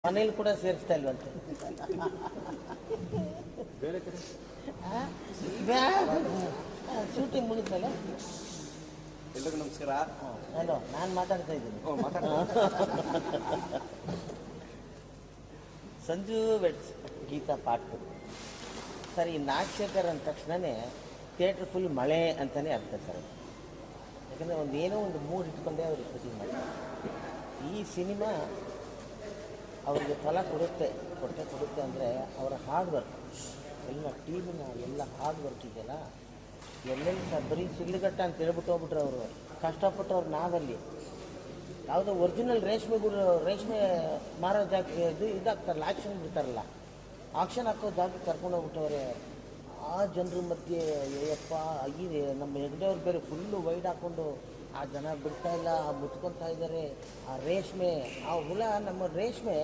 ಮನೇಲಿ ಕೂಡ ಸೇರಿಸ್ತಾ ಇಲ್ವಂತೆ. ಬೇರೆ ಕಡೆ ಶೂಟಿಂಗ್ ಮುಗಿದ್ಮೇಲೆ ಎಲ್ರಿಗೂ ನಮಸ್ಕಾರ. ಹಲೋ, ನಾನು ಮಾತಾಡ್ತಾ ಇದ್ದೀನಿ. ಸಂಜು ವೆಟ್ಸ್ ಗೀತಾ ಪಾಠ. ಸರ್, ಈ ನಾಗಶೇಖರ್ ಅಂದ ತಕ್ಷಣವೇ ಥಿಯೇಟ್ರ್ ಫುಲ್ ಮಳೆ ಅಂತಲೇ ಅರ್ಥ ಸರ್. ಯಾಕಂದರೆ ಏನೋ ಒಂದು ಮೂಡ್ ಇಟ್ಕೊಂಡೇ ಅವರು ಶೂಟಿಂಗ್ ಮಾಡ್ತಾರೆ. ಈ ಸಿನಿಮಾ ಅವ್ರಿಗೆ ಫಲ ಕೊಡುತ್ತೆ ಅಂದರೆ ಅವರ ಹಾರ್ಡ್ ವರ್ಕ್, ಎಲ್ಲ ಟೀಮಿನ ಎಲ್ಲ ಹಾರ್ಡ್ ವರ್ಕ್ ಇದೆಯಲ್ಲ. ಎಲ್ಲೆಲ್ಲಿ ಸರ್ ಬರೀ ಸಿಡ್ಲುಗಟ್ಟ ಅಂತ ಹೇಳ್ಬಿಟ್ಟು ಹೋಗ್ಬಿಟ್ರೆ ಅವರು ಕಷ್ಟಪಟ್ಟು ಅವ್ರು ನಾವಲ್ಲಿ ಯಾವುದೋ ಒರಿಜಿನಲ್ ರೇಷ್ಮೆ ಮಾರೋ ಜಾಗ ಇದಾಗ್ತಾರಲ್ಲ, ಆಕ್ಷನ್ ಬಿಡ್ತಾರಲ್ಲ, ಆಕ್ಷನ್ ಹಾಕೋ ಜಾಗಕ್ಕೆ ಕರ್ಕೊಂಡು ಹೋಗ್ಬಿಟ್ಟವ್ರೆ. ಆ ಜನರ ಮಧ್ಯೆ ಅಯ್ಯಪ್ಪ, ಈ ನಮ್ಮ ಹೆಗ್ಡೆಯವ್ರು ಬೇರೆ ಫುಲ್ಲು ವೈಡ್ ಹಾಕ್ಕೊಂಡು ಆ ಜನ ಬಿಡ್ತಾ ಇಲ್ಲ, ಮುಚ್ಕೊತಾ ಇದ್ದಾರೆ. ಆ ರೇಷ್ಮೆ, ಆ ಹುಳ, ನಮ್ಮ ರೇಷ್ಮೆ